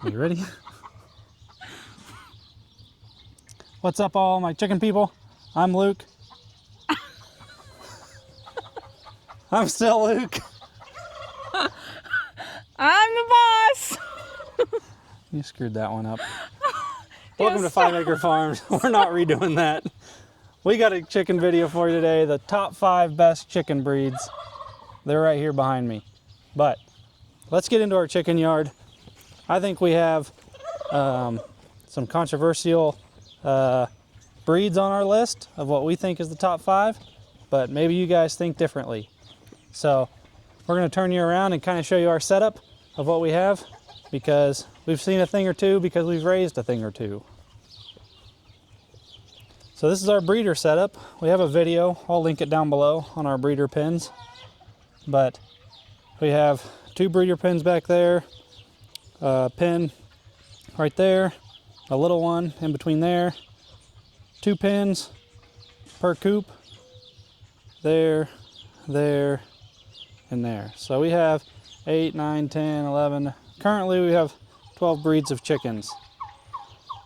You ready? What's up, all my chicken people? I'm Luke. I'm still Luke. I'm the boss. You screwed that one up. Welcome to 5 Acre Farms. We're not redoing that. We got a chicken video for you today. The top 5 best chicken breeds. They're right here behind me. But let's get into our chicken yard. I think we have some controversial breeds on our list of what we think is the top 5, but maybe you guys think differently. So we're going to turn you around and kind of show you our setup of what we have, because we've seen a thing or two, because we've raised a thing or two. So this is our breeder setup. We have a video, I'll link it down below, on our breeder pens. But we have 2 breeder pens back there, a pen right there, a little one in between there, 2 pens per coop, there, there, and there. So we have 8, 9, 10, 11, currently we have 12 breeds of chickens.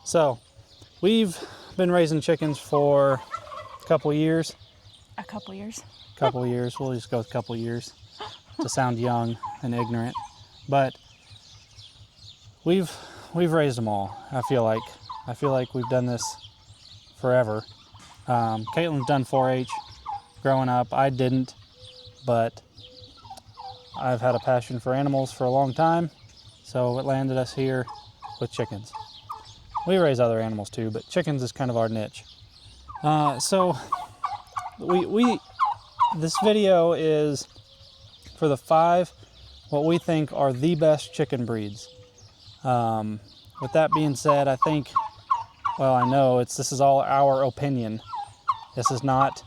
So we've been raising chickens for a couple years. A couple years. Couple years, we'll just go with a couple years to sound young and ignorant. But we've raised them all. I feel like we've done this forever. Caitlin's done 4-H growing up. I didn't, but I've had a passion for animals for a long time, so it landed us here with chickens. We raise other animals too, but chickens is kind of our niche. So this video is for the 5 what we think are the best chicken breeds. With that being said, I think, well, I know this is all our opinion. This is not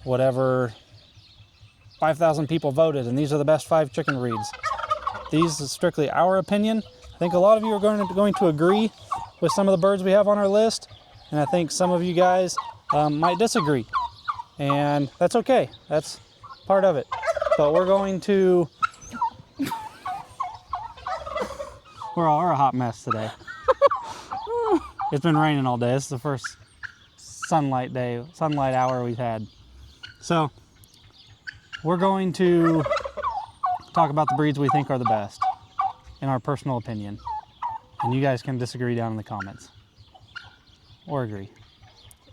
whatever 5,000 people voted and these are the best 5 chicken breeds. These is strictly our opinion. I think a lot of you are going to agree with some of the birds we have on our list, and I think some of you guys might disagree, and that's okay. That's part of it. But we're going to we're a hot mess today. It's been raining all day. This is the first sunlight hour we've had. So we're going to talk about the breeds we think are the best, in our personal opinion. And you guys can disagree down in the comments. Or agree.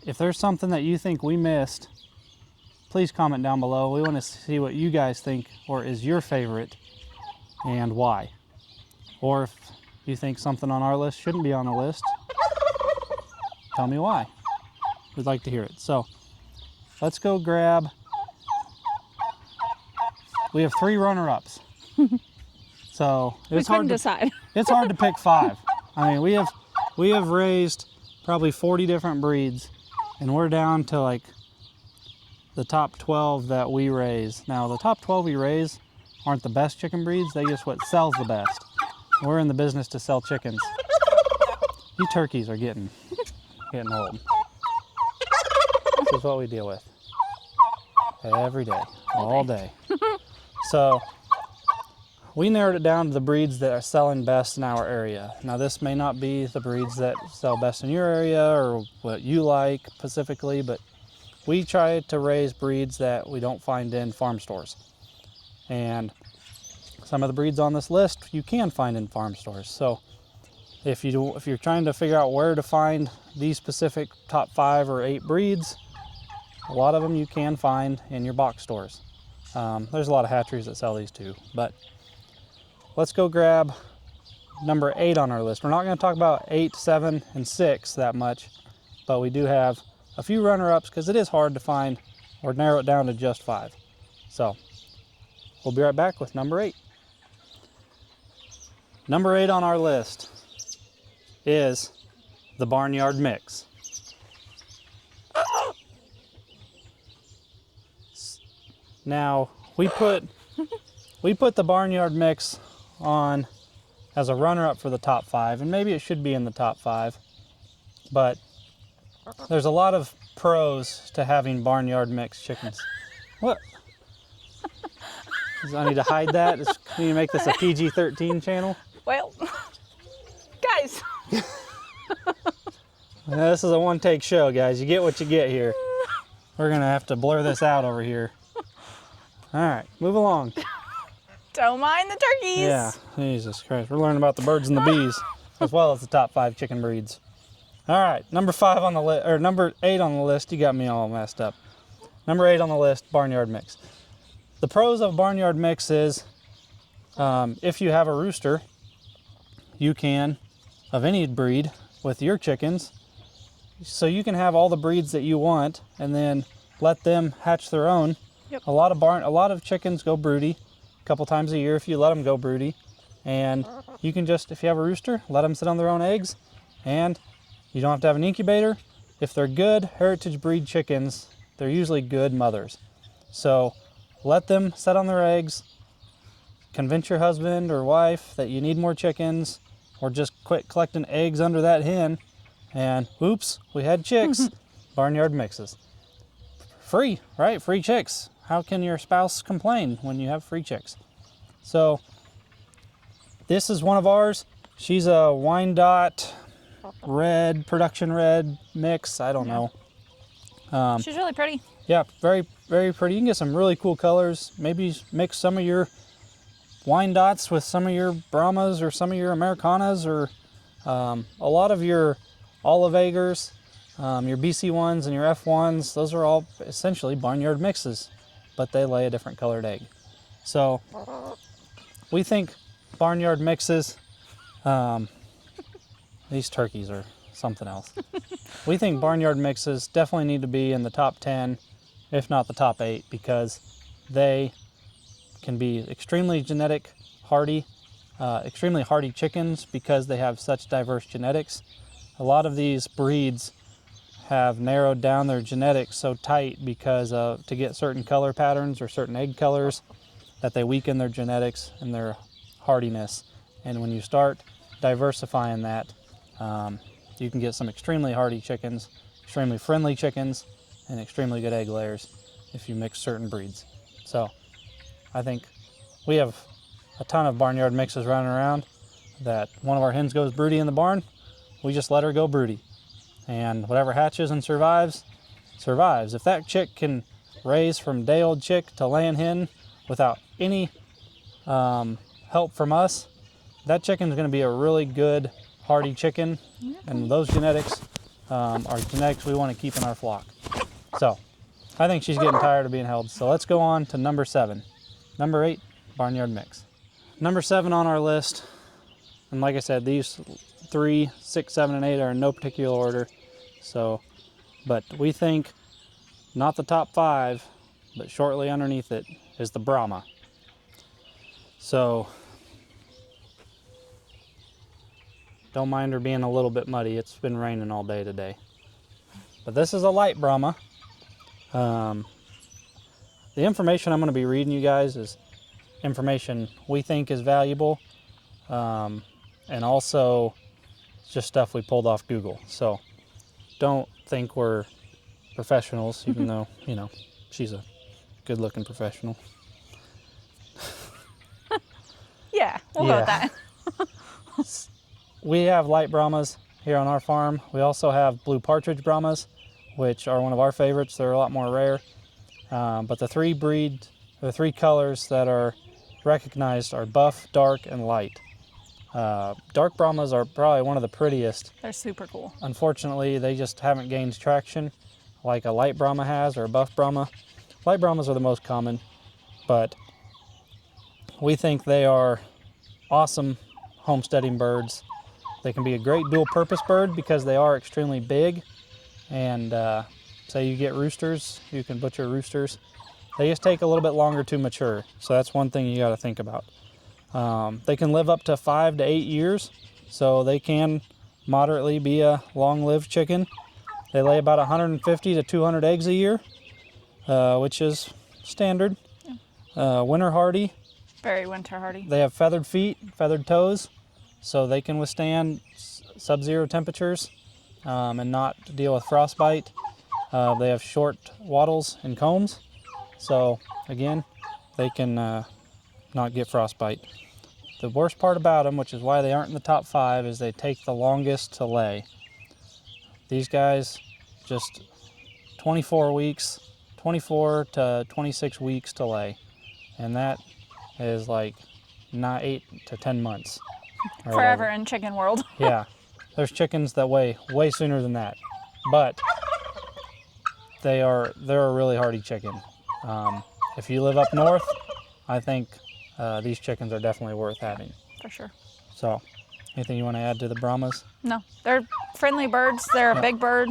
If there's something that you think we missed, please comment down below. We want to see what you guys think, or is your favorite, and why. Or if you think something on our list shouldn't be on the list, tell me why. We'd like to hear it. So let's go grab. We have 3 runner-ups. So it's hard to decide. It's hard to pick 5. I mean, we have raised probably 40 different breeds, and we're down to like the top 12 that we raise. Now, the top 12 we raise aren't the best chicken breeds. They just what sells the best. We're in the business to sell chickens. You turkeys are getting old. This is what we deal with every day, all day. So we narrowed it down to the breeds that are selling best in our area. Now, this may not be the breeds that sell best in your area or what you like specifically, but we try to raise breeds that we don't find in farm stores. And some of the breeds on this list you can find in farm stores. So if you're trying to figure out where to find these specific top 5 or 8 breeds, a lot of them you can find in your box stores. There's a lot of hatcheries that sell these too, but let's go grab number 8 on our list. We're not going to talk about 8, 7, and 6 that much, but we do have a few runner-ups because it is hard to find or narrow it down to just 5. So we'll be right back with number 8. Number 8 on our list is the Barnyard Mix. Now, we put the Barnyard Mix on as a runner-up for the top 5, and maybe it should be in the top 5, but there's a lot of pros to having Barnyard Mix chickens. What? Do I need to hide that? Can you make this a PG-13 channel? Well, Guys! This is a one-take show, guys. You get what you get here. We're gonna have to blur this out over here. All right, move along. Don't mind the turkeys. Yeah, Jesus Christ. We're learning about the birds and the bees, as well as the top 5 chicken breeds. All right, number 5 on the list, or number 8 on the list. You got me all messed up. Number 8 on the list, barnyard mix. The pros of barnyard mix is, if you have a rooster, you can, of any breed, with your chickens, so you can have all the breeds that you want, and then let them hatch their own. Yep. A lot of chickens go broody a couple times a year if you let them go broody, and you can just, if you have a rooster, let them sit on their own eggs, and you don't have to have an incubator. If they're good heritage breed chickens, they're usually good mothers. So let them sit on their eggs, convince your husband or wife that you need more chickens, or just quit collecting eggs under that hen, and oops, we had chicks. Barnyard mixes. Free, right? Free chicks. How can your spouse complain when you have free chicks? So this is one of ours. She's a Wyandotte red, production red mix. I don't know. She's really pretty. Yeah, very, very pretty. You can get some really cool colors. Maybe mix some of your Wyandottes with some of your Brahmas or some of your Ameraucanas, or a lot of your olive eggers, your BC1s and your F1s. Those are all essentially barnyard mixes, but they lay a different colored egg. So we think barnyard mixes, these turkeys are something else. We think barnyard mixes definitely need to be in the top 10, if not the top 8, because they can be extremely hardy chickens because they have such diverse genetics. A lot of these breeds have narrowed down their genetics so tight because to get certain color patterns or certain egg colors, that they weaken their genetics and their hardiness. And when you start diversifying that, you can get some extremely hardy chickens, extremely friendly chickens, and extremely good egg layers if you mix certain breeds. So I think we have a ton of barnyard mixes running around that one of our hens goes broody in the barn, we just let her go broody. And whatever hatches and survives, survives. If that chick can raise from day-old chick to laying hen without any help from us, that chicken is going to be a really good, hardy chicken. And those genetics are genetics we want to keep in our flock. So I think she's getting tired of being held. So let's go on to number 7. Number 8, barnyard mix. Number 7 on our list, and like I said, these 3, 6, 7, and 8 are in no particular order. So, but we think not the top 5, but shortly underneath it is the Brahma. So don't mind her being a little bit muddy. It's been raining all day today. But this is a light Brahma. The information I'm going to be reading you guys is information we think is valuable, and also just stuff we pulled off Google. So don't think we're professionals, even though, you know, she's a good-looking professional. Yeah, we'll go with that. We have light Brahmas here on our farm. We also have blue partridge Brahmas, which are one of our favorites. They're a lot more rare. But the 3 colors that are recognized are buff, dark, and light. Dark Brahmas are probably one of the prettiest. They're super cool. Unfortunately, they just haven't gained traction like a light Brahma has or a buff Brahma. Light Brahmas are the most common, but we think they are awesome homesteading birds. They can be a great dual purpose bird because they are extremely big, and say you get roosters, you can butcher roosters. They just take a little bit longer to mature, so that's one thing you got to think about. They can live up to 5 to 8 years, so they can moderately be a long-lived chicken. They lay about 150 to 200 eggs a year, which is standard. Winter hardy. Very winter hardy. They have feathered feet, feathered toes, so they can withstand sub-zero temperatures and not deal with frostbite. They have short wattles and combs, so again, they can not get frostbite. the worst part about them, which is why they aren't in the top 5, is they take the longest to lay. These guys just 24 to 26 weeks to lay. And that is like not 8 to 10 months. Forever in chicken world. Yeah. There's chickens that weigh way sooner than that. But they're a really hardy chicken. If you live up north, I think these chickens are definitely worth having. For sure. So, anything you want to add to the Brahmas? No, they're friendly birds. They're a big bird.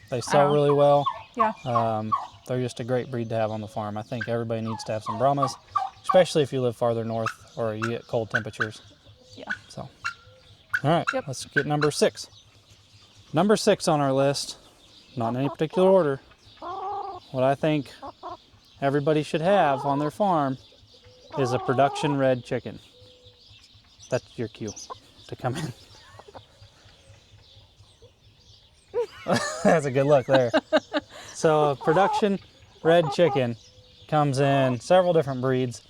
They sell really well. Yeah. They're just a great breed to have on the farm. I think everybody needs to have some Brahmas, especially if you live farther north or you get cold temperatures. Yeah. So, all right, let's get number 6. Number 6 on our list, not in any particular order, what I think everybody should have on their farm is a production red chicken. That's your cue to come in. That's a good look there. So a production red chicken comes in several different breeds.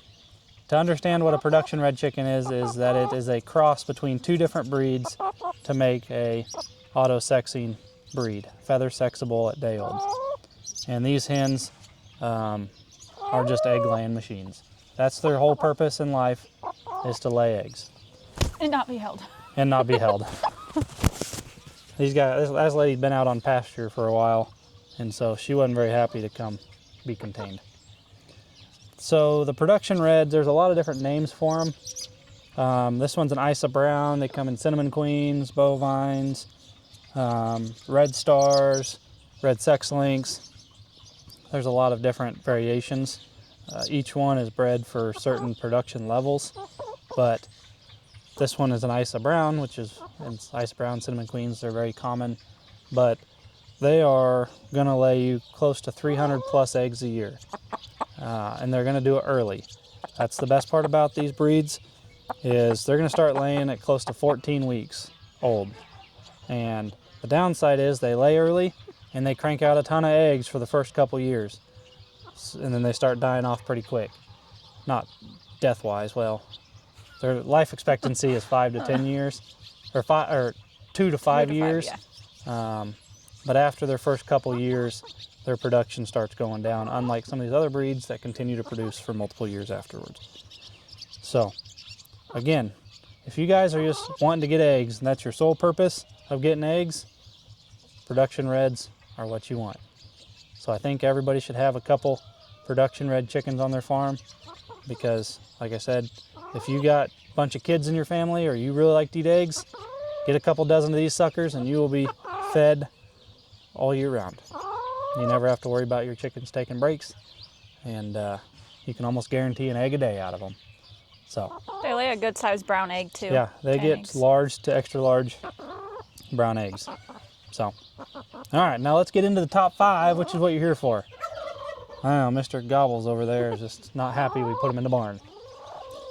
To understand what a production red chicken is that it is a cross between 2 different breeds to make a auto-sexing breed, feather sexable at day old. And these hens are just egg laying machines. That's their whole purpose in life, is to lay eggs. And not be held. And not be held. These guys, this lady's been out on pasture for a while, and so she wasn't very happy to come be contained. So the production reds, there's a lot of different names for them. This one's an Isa Brown. They come in cinnamon queens, bovines, red stars, red sex links. There's a lot of different variations. Each one is bred for certain production levels, but this one is an Isa Brown, which is Isa Brown, cinnamon queens. They're very common, but they are going to lay you close to 300 plus eggs a year, and they're going to do it early. That's the best part about these breeds, is they're going to start laying at close to 14 weeks old. And the downside is they lay early and they crank out a ton of eggs for the first couple years, and then they start dying off pretty quick. Not death-wise, well, their life expectancy is 5 to 10 years, or 2 to 5 years. Yeah. But after their first couple years, their production starts going down, unlike some of these other breeds that continue to produce for multiple years afterwards. So, again, if you guys are just wanting to get eggs, and that's your sole purpose of getting eggs, production reds are what you want. So I think everybody should have a couple production red chickens on their farm, because, like I said, if you got a bunch of kids in your family or you really like to eat eggs, get a couple dozen of these suckers and you will be fed all year round. You never have to worry about your chickens taking breaks, and you can almost guarantee an egg a day out of them. So they lay a good sized brown egg too. Yeah, they get eggs. Large to extra large brown eggs. So, all right, now let's get into the top 5, which is what you're here for. I don't know, Mr. Gobbles over there is just not happy we put him in the barn.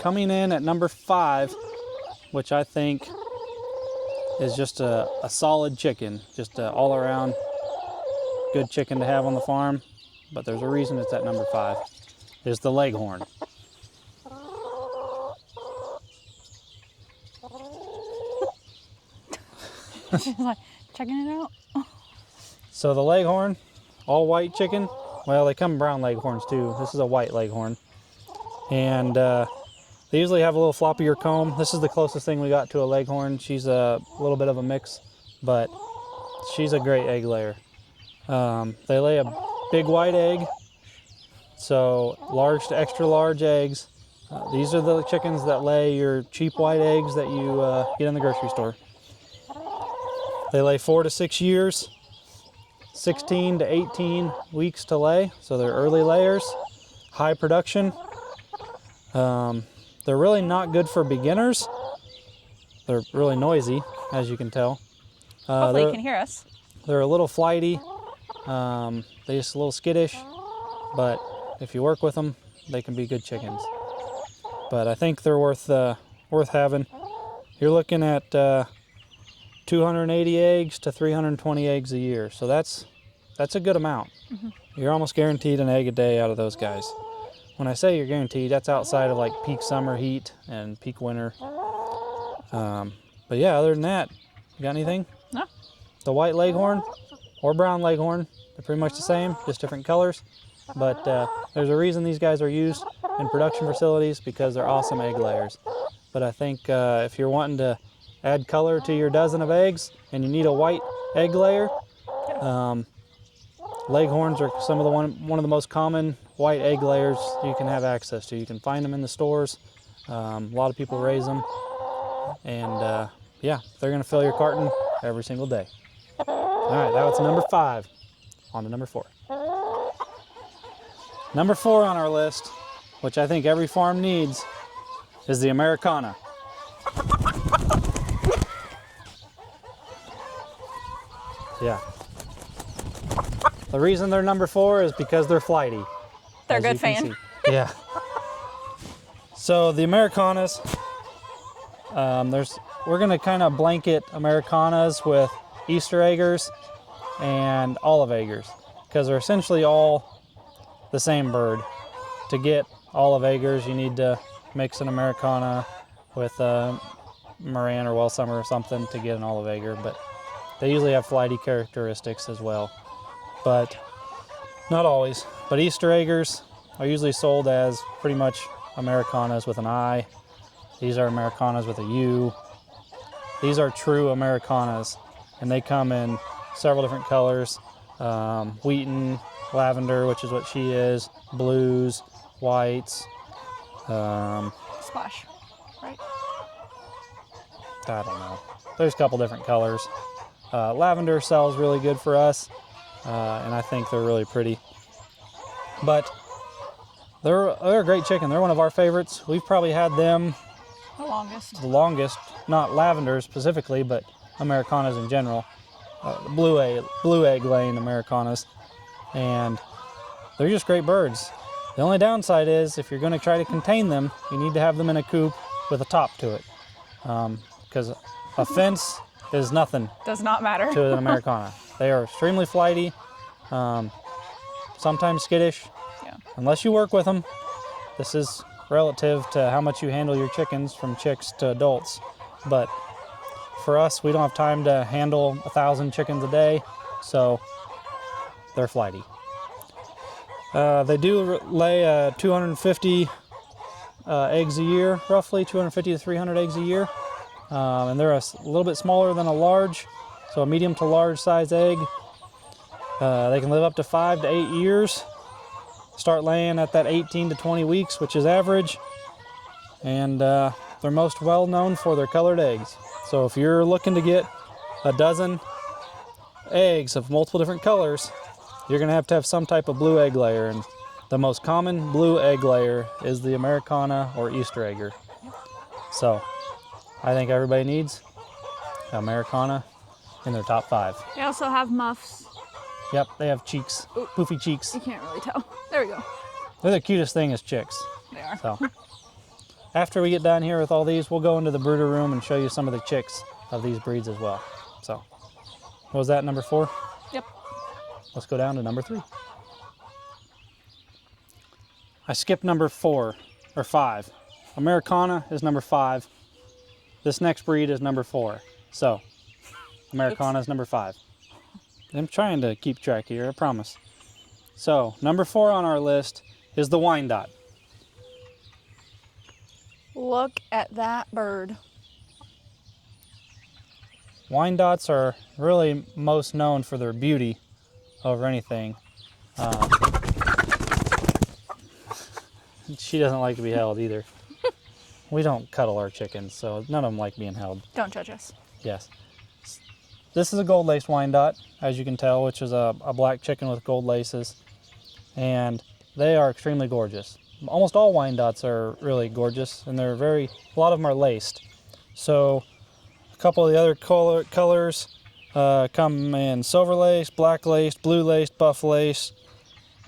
Coming in at number 5, which I think is just a solid chicken, just an all-around good chicken to have on the farm, but there's a reason it's at number 5, is the Leghorn. She's like, checking it out. So the Leghorn, all white chicken, well, they come in brown Leghorns too. This is a white Leghorn. And they usually have a little floppier comb. This is the closest thing we got to a Leghorn. She's a little bit of a mix, but she's a great egg layer. They lay a big white egg, so large to extra large eggs. These are the chickens that lay your cheap white eggs that you get in the grocery store. They lay 4 to 6 years, 16 to 18 weeks to lay, so they're early layers, high production. They're really not good for beginners. They're really noisy, as you can tell. Hopefully you can hear us. They're a little flighty. They're just a little skittish, but if you work with them, they can be good chickens. But I think they're worth having. You're looking at 280 eggs to 320 eggs a year, so that's a good amount. Mm-hmm. You're almost guaranteed an egg a day out of those guys. when I say you're guaranteed, that's outside of like peak summer heat and peak winter. But yeah, other than that, you got anything? No. The white Leghorn or brown Leghorn, they're pretty much the same, just different colors. But there's a reason these guys are used in production facilities, because they're awesome egg layers. But I think if you're wanting to add color to your dozen of eggs and you need a white egg layer, Leghorns are some of the one of the most common white egg layers you can have access to. You can find them in the stores. A lot of people raise them, and yeah, they're going to fill your carton every single day. All right, that was number 5. On to number 4. Number 4 on our list, which I think every farm needs, is the Ameraucana. Yeah. The reason they're number 4 is because they're flighty. They're a good fan. Yeah. So the Ameraucanas, we're going to kind of blanket Ameraucanas with Easter eggers and olive eggers, because they're essentially all the same bird. To get olive eggers, you need to mix an Ameraucana with a Moran or Welsummer or something to get an olive egger, but they usually have flighty characteristics as well. But not always. But Easter eggers are usually sold as pretty much Ameraucanas with an I. These are Ameraucanas with a U. These are true Ameraucanas, and they come in several different colors. Wheaten, lavender, which is what she is, blues, whites. Splash, right? I don't know. There's a couple different colors. Lavender sells really good for us, and I think they're really pretty. But they're a great chicken. They're one of our favorites. We've probably had them the longest, not lavender specifically, but Ameraucanas in general. Blue egg laying Ameraucanas, and they're just great birds. The only downside is if you're going to try to contain them, you need to have them in a coop with a top to it, because a fence is nothing. Does not matter to an Ameraucana. They are extremely flighty, sometimes skittish. Yeah. Unless you work with them. This is relative to how much you handle your chickens from chicks to adults. But for us, we don't have time to handle 1,000 chickens a day, so they're flighty. They do lay 250 eggs a year, roughly 250 to 300 eggs a year. And they're a little bit smaller than a large, so a medium to large size egg. They can live up to 5 to 8 years. Start laying at that 18 to 20 weeks, which is average. And they're most well known for their colored eggs. So if you're looking to get a dozen eggs of multiple different colors, you're going to have some type of blue egg layer. And the most common blue egg layer is the Ameraucana or Easter egger. So I think everybody needs Ameraucana in their top 5. They also have muffs. Yep, they have cheeks, poofy cheeks. You can't really tell. There we go. They're the cutest thing as chicks. They are. So after we get done here with all these, we'll go into the brooder room and show you some of the chicks of these breeds as well. So what was that, number 4? Yep. Let's go down to number 3. I skipped number 4 or 5. Ameraucana is number 5. This next breed is number 4. So Ameraucana is number 5. I'm trying to keep track here, I promise. So number 4 on our list is the Wyandotte. Look at that bird. Wyandottes are really most known for their beauty over anything. She doesn't like to be held either. We don't cuddle our chickens, so none of them like being held. Don't judge us. Yes. This is a gold-laced Wyandotte, as you can tell, which is a black chicken with gold laces. And they are extremely gorgeous. Almost all Wyandottes are really gorgeous, and a lot of them are laced. So a couple of the other colors come in silver laced, black laced, blue laced, buff laced,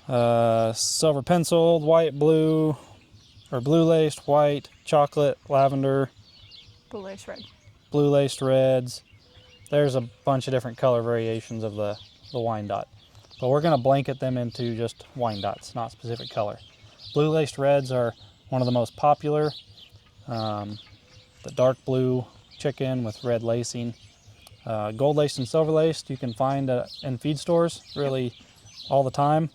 silver penciled, white, blue, or blue laced, white, chocolate, lavender, Blue lace red. Blue laced reds. There's a bunch of different color variations of the Wyandotte. But we're going to blanket them into just Wyandottes, not specific color. Blue-laced reds are one of the most popular. The dark blue chicken with red lacing. Gold-laced and silver-laced you can find in feed stores really all the time.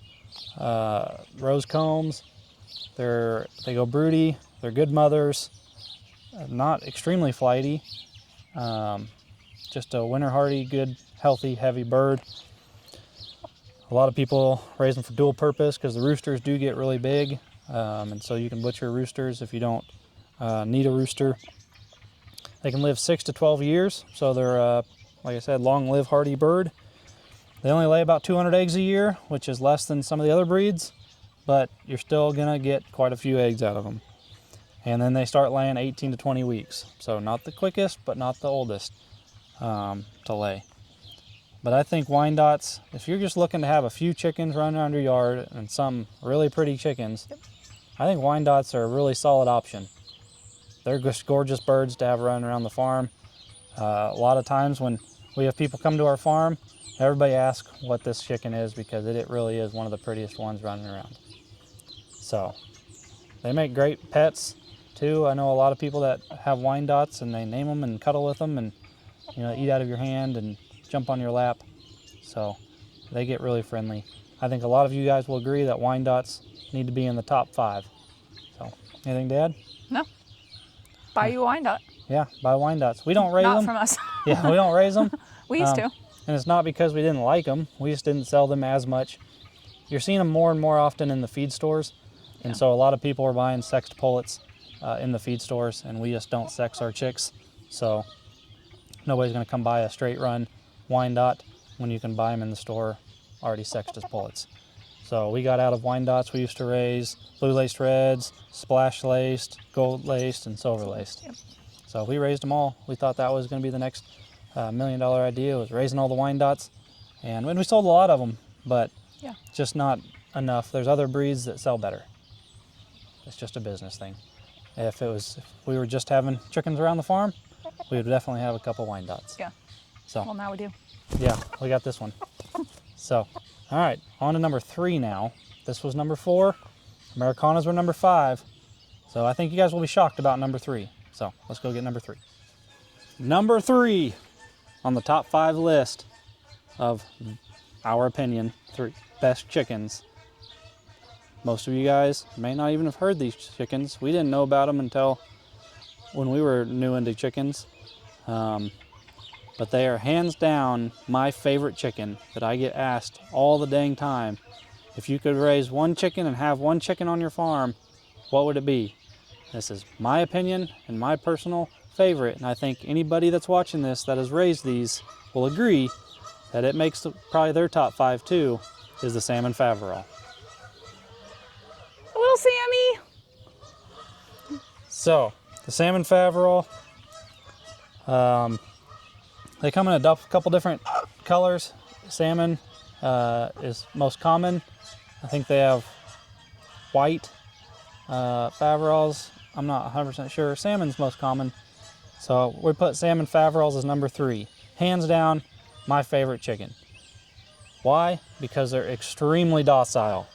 Rose combs, they go broody, they're good mothers, not extremely flighty, just a winter hardy, good, healthy, heavy bird. A lot of people raise them for dual purpose because the roosters do get really big, and so you can butcher roosters if you don't need a rooster. They can live 6 to 12 years, so they're, like I said, long-live hardy bird. They only lay about 200 eggs a year, which is less than some of the other breeds, but you're still gonna get quite a few eggs out of them. And then they start laying 18 to 20 weeks. So not the quickest, but not the oldest to lay. But I think Wyandottes, if you're just looking to have a few chickens running around your yard and some really pretty chickens, I think Wyandottes are a really solid option. They're just gorgeous birds to have running around the farm. A lot of times when we have people come to our farm, everybody asks what this chicken is because it really is one of the prettiest ones running around. So they make great pets too. I know a lot of people that have Wyandottes and they name them and cuddle with them and eat out of your hand and jump on your lap. So they get really friendly. I think a lot of you guys will agree that Wyandottes need to be in the top 5. So anything to add? No. Buy you a Wyandotte. Yeah, buy Wyandottes. We don't raise them. Not from us. Yeah, we don't raise them. We used to. And it's not because we didn't like them. We just didn't sell them as much. You're seeing them more and more often in the feed stores. And so a lot of people are buying sexed pullets in the feed stores, and we just don't sex our chicks. So nobody's going to come buy a straight run Wyandotte when you can buy them in the store already sexed as pullets. So we got out of Wyandottes. We used to raise blue-laced reds, splash-laced, gold-laced, and silver-laced. Yep. So we raised them all. We thought that was going to be the next $1 million idea, was raising all the Wyandottes. And we sold a lot of them, but just not enough. There's other breeds that sell better. It's just a business thing. If we were just having chickens around the farm, we would definitely have a couple Wyandottes. Yeah. So well, now we do. Yeah, we got this one. So, all right, on to number 3 now. This was number 4. Ameraucanas were number 5. So I think you guys will be shocked about number 3. So let's go get number 3. Number 3 on the top 5 list of our opinion 3 best chickens. Most of you guys may not even have heard these chickens. We didn't know about them until when we were new into chickens. But they are hands down my favorite chicken that I get asked all the dang time. If you could raise one chicken and have one chicken on your farm, what would it be? This is my opinion and my personal favorite, and I think anybody that's watching this that has raised these will agree that it makes probably their top 5 too, is the salmon faverolle. Little Sammy. So, the salmon faverolle, they come in a couple different colors. Salmon is most common. I think they have white faverolles. I'm not 100% sure. Salmon's most common. So we put salmon faverolles as number 3. Hands down, my favorite chicken. Why? Because they're extremely docile.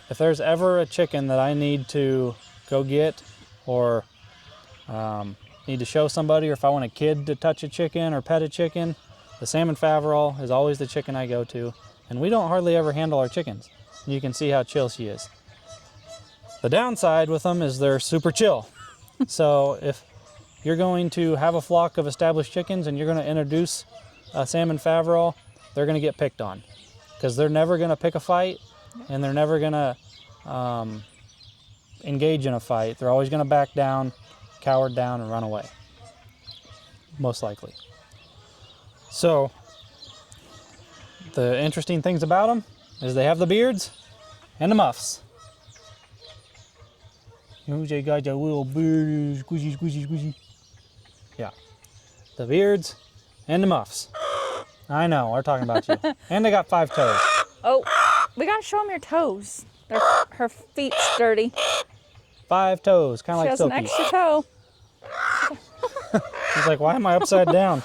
If there's ever a chicken that I need to go get or need to show somebody, or if I want a kid to touch a chicken or pet a chicken, the salmon faverolle is always the chicken I go to. And we don't hardly ever handle our chickens. You can see how chill she is. The downside with them is they're super chill. So if you're going to have a flock of established chickens and you're going to introduce a salmon faverolle, they're going to get picked on because they're never going to pick a fight and they're never going to engage in a fight. They're always going to back down, cowered down, and run away, most likely. So the interesting things about them is they have the beards and the muffs. They got that little beard, squishy, squishy, squishy. Yeah, the beards and the muffs. I know, we're talking about you. And they got 5 toes. Oh, we gotta show them your toes. Her feet's dirty. 5 toes, kind of like Silky. She has an extra toe. He's like, why am I upside down?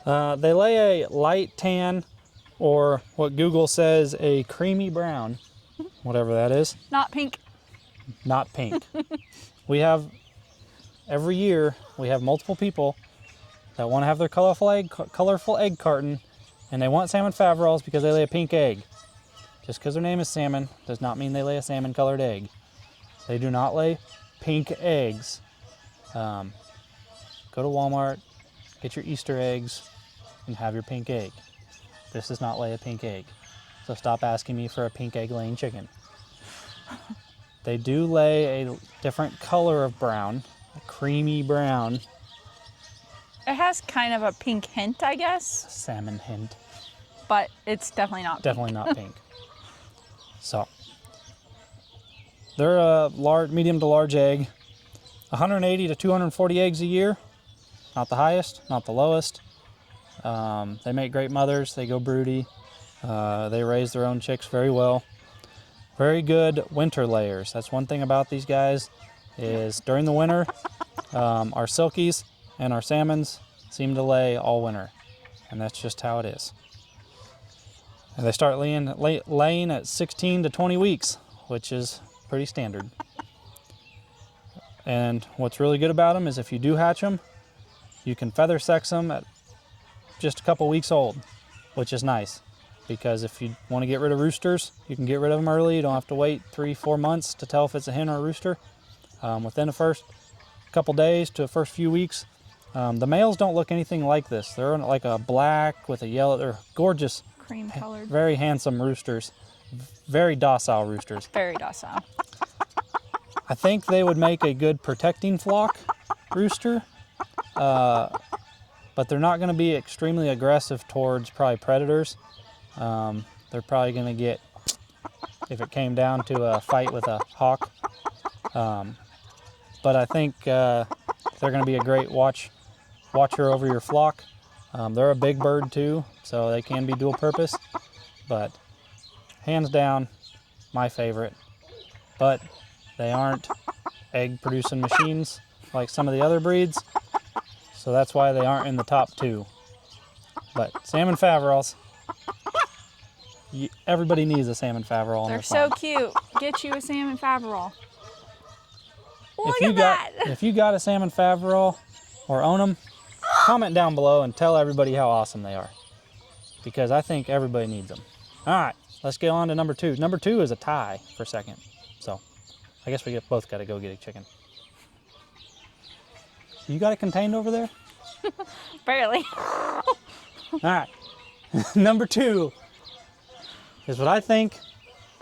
They lay a light tan, or what Google says, a creamy brown. whatever that is. Not pink. Not pink. Every year, we have multiple people that want to have their colorful egg carton, and they want salmon faverolles because they lay a pink egg. Just because their name is salmon does not mean they lay a salmon colored egg. They do not lay pink eggs. Go to Walmart, get your Easter eggs, and have your pink egg. This does not lay a pink egg. So stop asking me for a pink egg laying chicken. They do lay a different color of brown, a creamy brown. It has kind of a pink hint, I guess. Salmon hint. But it's definitely not pink. Definitely not pink. So, they're a medium to large egg. 180 to 240 eggs a year. Not the highest, not the lowest. They make great mothers. They go broody. They raise their own chicks very well. Very good winter layers. That's one thing about these guys is during the winter, our silkies and our salmons seem to lay all winter. And that's just how it is. And they start laying at 16 to 20 weeks, which is pretty standard. And what's really good about them is if you do hatch them, you can feather sex them at just a couple weeks old, which is nice. Because if you want to get rid of roosters, you can get rid of them early. You don't have to wait 3-4 months to tell if it's a hen or a rooster. Within the first couple days to the first few weeks, the males don't look anything like this. They're like a black with a yellow. They're gorgeous, cream colored, very handsome roosters, very docile roosters. Very docile. I think they would make a good protecting flock rooster, but they're not going to be extremely aggressive towards probably predators. They're probably going to get, if it came down to a fight with a hawk. But I think they're going to be a great watcher over your flock. They're a big bird too, so they can be dual purpose. But hands down, my favorite. But they aren't egg producing machines like some of the other breeds, so that's why they aren't in the top 2. But salmon faverolles. Everybody needs a salmon faverolle. They're so cute. Get you a salmon faverolle. If you got a salmon faverolle or own them, comment down below and tell everybody how awesome they are. Because I think everybody needs them. All right, let's get on to number 2. Number 2 is a tie for second. So I guess we both got to go get a chicken. You got it contained over there? Barely. All right, number 2 is what I think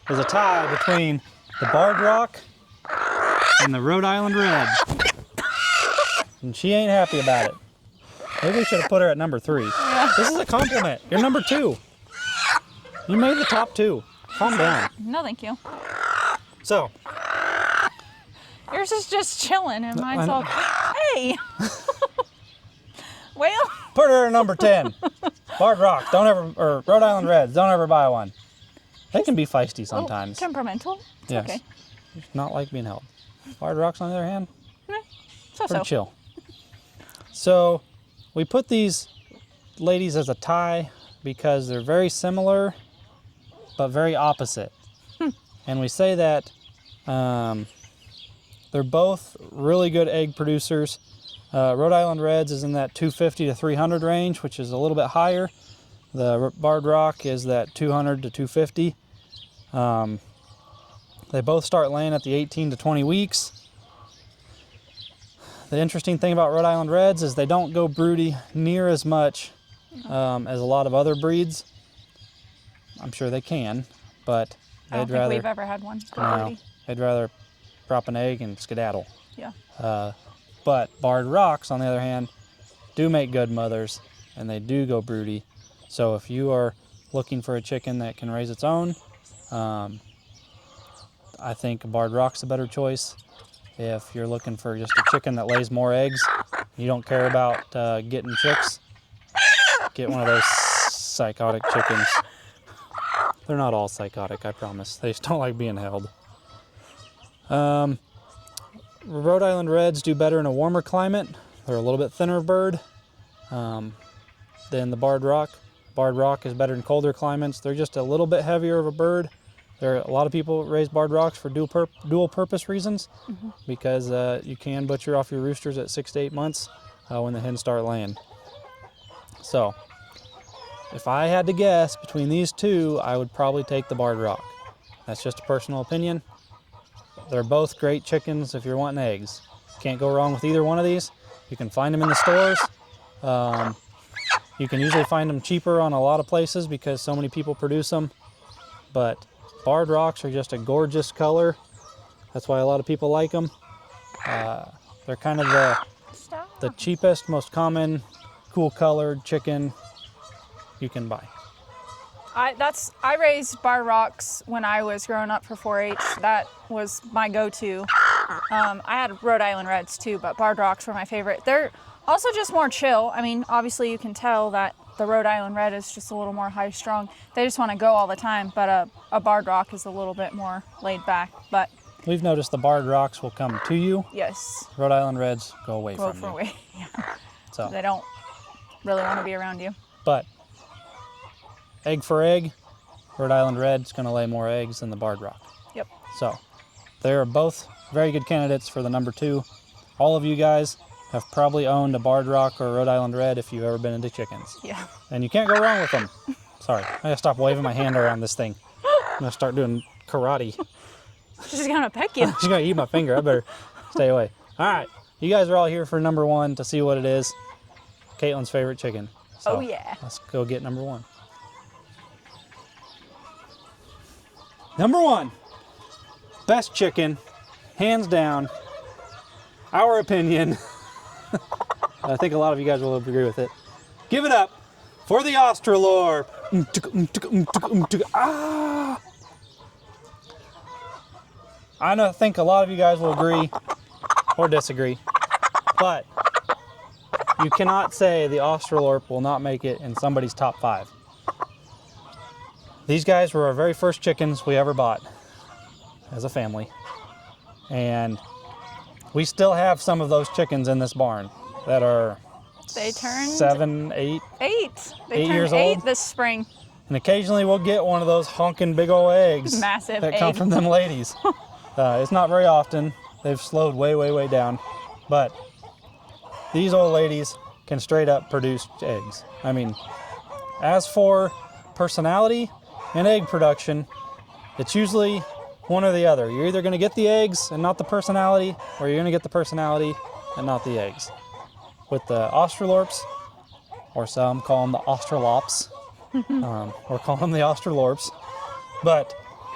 is a tie between the Barred Rock and the Rhode Island Red. And she ain't happy about it. Maybe we should have put her at number 3. Yeah. This is a compliment. You're number 2. You made the top 2. Calm down. No, thank you. So. Yours is just chilling and mine's all, hey. Well. Put her at number 10. Barred Rock, or Rhode Island Reds, don't ever buy one. They can be feisty sometimes. Temperamental. It's yes. Okay. Not like being held. Barred Rocks, on the other hand, pretty chill. So we put these ladies as a tie because they're very similar, but very opposite. And we say that they're both really good egg producers. Rhode Island Reds is in that 250 to 300 range, which is a little bit higher. The Barred Rock is that 200 to 250. They both start laying at the 18 to 20 weeks. The interesting thing about Rhode Island Reds is they don't go broody near as much as a lot of other breeds. I'm sure they can, but I don't think we've ever had one go broody. They'd rather drop an egg and skedaddle. Yeah. But Barred Rocks, on the other hand, do make good mothers, and they do go broody. So if you are looking for a chicken that can raise its own, I think a Barred Rock's a better choice. If you're looking for just a chicken that lays more eggs, you don't care about getting chicks, get one of those psychotic chickens. They're not all psychotic, I promise. They just don't like being held. Rhode Island Reds do better in a warmer climate. They're a little bit thinner bird than the Barred Rock. Barred Rock is better in colder climates. They're just a little bit heavier of a bird, There are a lot of people raise barred rocks for dual purpose reasons, because you can butcher off your roosters at 6 to 8 months when the hens start laying. So if I had to guess between these two, I would probably take the barred rock. That's just a personal opinion. They're both great chickens if you're wanting eggs. Can't go wrong with either one of these. You can find them in the stores. You can usually find them cheaper on a lot of places because so many people produce them. But barred rocks are just a gorgeous color. That's why a lot of people like them. They're kind of the cheapest, most common, cool colored chicken you can buy. I raised barred rocks when I was growing up for 4-H. That was my go-to. I had Rhode Island Reds too, but barred rocks were my favorite. They're also just more chill. I mean, obviously you can tell that the Rhode Island Red is just a little more high-strung. They just want to go all the time, but a barred rock is a little bit more laid back. But we've noticed the barred rocks will come to you. Yes. Rhode Island Reds go away from you. Away. Yeah. So they don't really want to be around you. But egg for egg, Rhode Island Red's going to lay more eggs than the barred rock. Yep. So they are both very good candidates for the number 2. All of you guys have probably owned a barred rock or a Rhode Island Red if you've ever been into chickens. Yeah. And you can't go wrong with them. Sorry, I gotta stop waving my hand around this thing. I'm gonna start doing karate. She's gonna peck you. She's gonna eat my finger. I better stay away. All right, you guys are all here for number 1 to see what it is. Caitlin's favorite chicken. So oh yeah. Let's go get number 1. Number 1, best chicken, hands down. Our opinion. I think a lot of you guys will agree with it. Give it up for the Australorp. Ah! I think a lot of you guys will agree or disagree, but you cannot say the Australorp will not make it in somebody's top 5. These guys were our very first chickens we ever bought as a family, and we still have some of those chickens in this barn that are they turned 7, 8. 8. They 8 turned years 8 old this spring. And occasionally we'll get one of those honking big old eggs Massive that come from them ladies. It's not very often. They've slowed way down. But these old ladies can straight up produce eggs. I mean, as for personality and egg production, it's usually one or the other. You're either going to get the eggs and not the personality, or you're going to get the personality and not the eggs. With the Australorps, or some call them the Australops, or call them the Australorps, but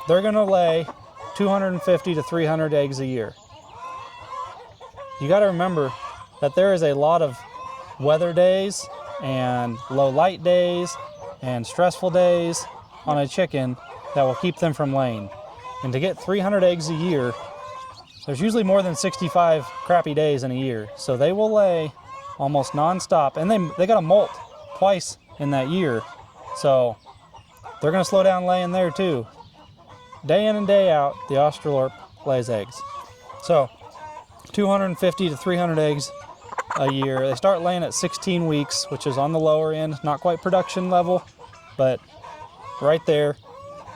they're going to lay 250 to 300 eggs a year. You got to remember that there is a lot of weather days and low light days and stressful days on a chicken that will keep them from laying. And to get 300 eggs a year, there's usually more than 65 crappy days in a year. So they will lay almost nonstop, and they got to molt twice in that year. So they're going to slow down laying there too. Day in and day out, the Australorp lays eggs. So 250 to 300 eggs a year. They start laying at 16 weeks, which is on the lower end, not quite production level, but right there.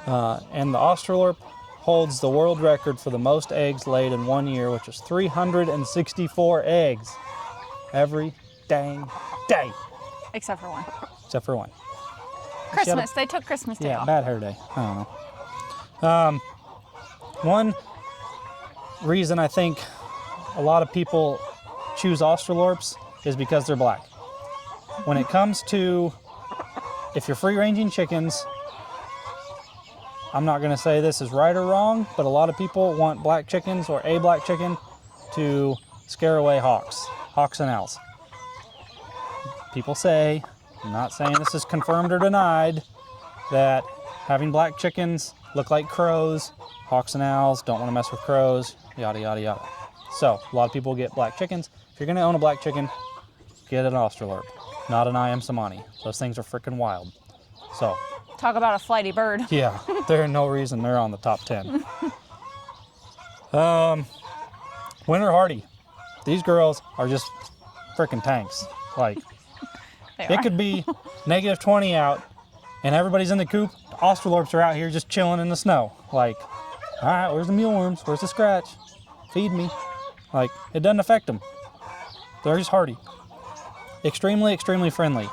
And the Australorp holds the world record for the most eggs laid in 1 year, which is 364 eggs every dang day. Except for one. Except for one. Christmas. They took Christmas Day off. Bad hair day. I don't know. One reason I think a lot of people choose Australorps is because they're black. When it comes to, if you're free-ranging chickens, I'm not going to say this is right or wrong, but a lot of people want black chickens or a black chicken to scare away hawks and owls. People say, I'm not saying this is confirmed or denied, that having black chickens look like crows, hawks and owls, don't want to mess with crows, yada, yada, yada. So a lot of people get black chickens. If you're going to own a black chicken, get an Australorp, not an I.M. Samani. Those things are freaking wild. So talk about a flighty bird. Yeah, there's no reason they're on the top 10. Winter hardy. These girls are just freaking tanks. Like, it could be -20 out and everybody's in the coop. The Australorps are out here just chilling in the snow. Like, all right, where's the mealworms? Where's the scratch? Feed me. Like, it doesn't affect them. They're just hardy. Extremely, extremely friendly.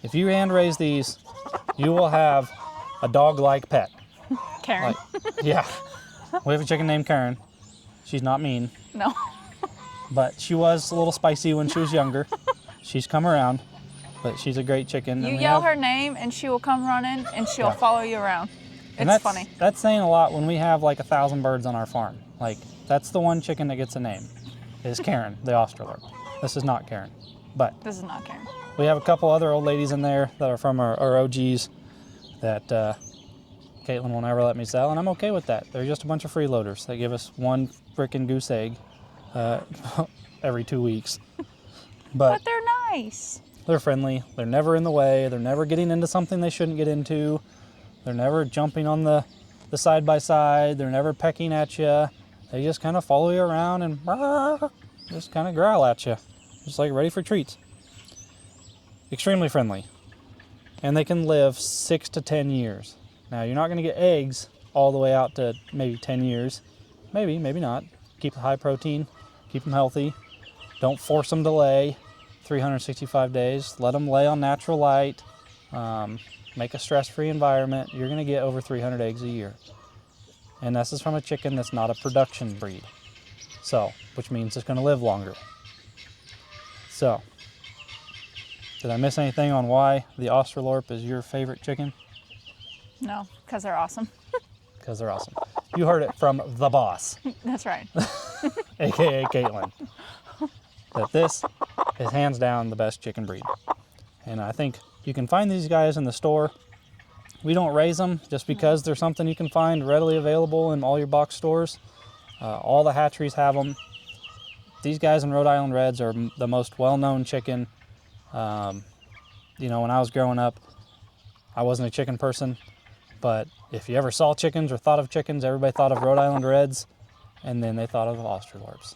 If you hand raise these, you will have a dog-like pet. Karen. Like, yeah. We have a chicken named Karen. She's not mean. No. But she was a little spicy when she was younger. She's come around, but she's a great chicken. You yell her name and she will come running and she'll follow you around. It's funny. That's saying a lot when we have like 1,000 birds on our farm. Like, that's the one chicken that gets a name, is Karen, the Australorp. This is not Karen, but this is not Karen. We have a couple other old ladies in there that are from our OGs that Caitlin will never let me sell, and I'm okay with that. They're just a bunch of freeloaders. They give us one frickin' goose egg every 2 weeks. But they're nice. They're friendly. They're never in the way. They're never getting into something they shouldn't get into. They're never jumping on the side by side. They're never pecking at you. They just kind of follow you around and just kind of growl at you, just like ready for treats. Extremely friendly. And they can live 6 to 10 years. Now, you're not going to get eggs all the way out to maybe 10 years. Maybe, maybe not. Keep the high protein. Keep them healthy. Don't force them to lay 365 days. Let them lay on natural light. Make a stress-free environment. You're going to get over 300 eggs a year. And this is from a chicken that's not a production breed. So, which means it's going to live longer. So, did I miss anything on why the Australorp is your favorite chicken? No, because they're awesome. Because they're awesome. You heard it from the boss. That's right. AKA Caitlin. That this is hands down the best chicken breed. And I think you can find these guys in the store. We don't raise them just because they're something you can find readily available in all your box stores. All the hatcheries have them. These guys in Rhode Island Reds are the most well-known chicken. You know, when I was growing up, I wasn't a chicken person, but if you ever saw chickens or thought of chickens, everybody thought of Rhode Island Reds, and then they thought of Australorps.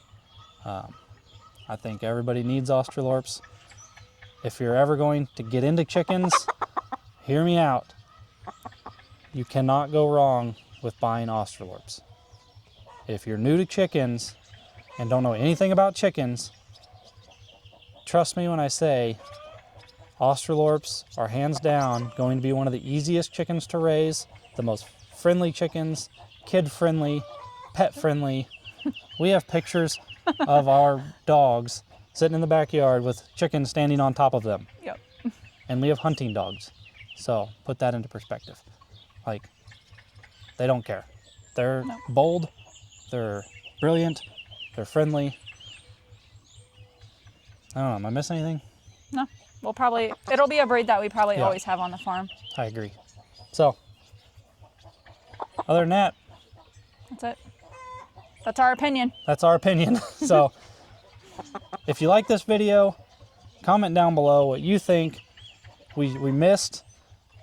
I think everybody needs Australorps. If you're ever going to get into chickens, hear me out. You cannot go wrong with buying Australorps. If you're new to chickens and don't know anything about chickens, trust me when I say Australorps are hands down going to be one of the easiest chickens to raise, the most friendly chickens, kid-friendly, pet-friendly. We have pictures of our dogs sitting in the backyard with chickens standing on top of them. Yep. And we have hunting dogs. So put that into perspective. Like, they don't care. They're bold, they're brilliant, they're friendly. I don't know, am I missing anything? No. It'll be a breed that we probably always have on the farm. I agree. So, other than that, that's it. That's our opinion. That's our opinion. So, if you like this video, comment down below what you think we missed,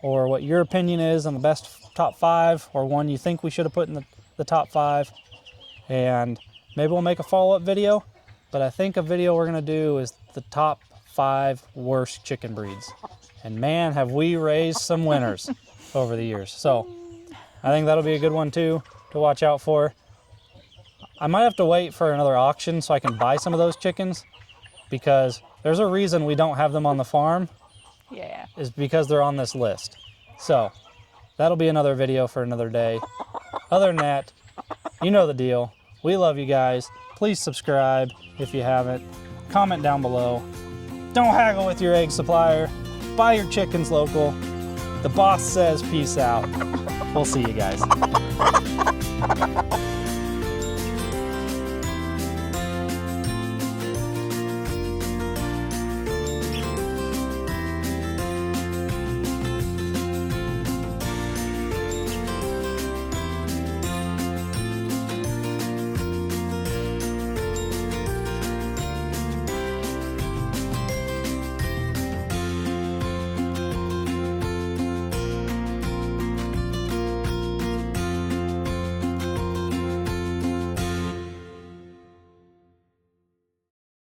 or what your opinion is on the best top 5, or one you think we should have put in the top 5. And maybe we'll make a follow-up video, but I think a video we're gonna do is the top 5 worst chicken breeds. And man, have we raised some winners over the years. So I think that'll be a good one too to watch out for. I might have to wait for another auction so I can buy some of those chickens, because there's a reason we don't have them on the farm. Yeah. Is because they're on this list. So that'll be another video for another day. Other than that, you know the deal. We love you guys. Please subscribe if you haven't. Comment down below. Don't haggle with your egg supplier. Buy your chickens local. The boss says peace out. We'll see you guys.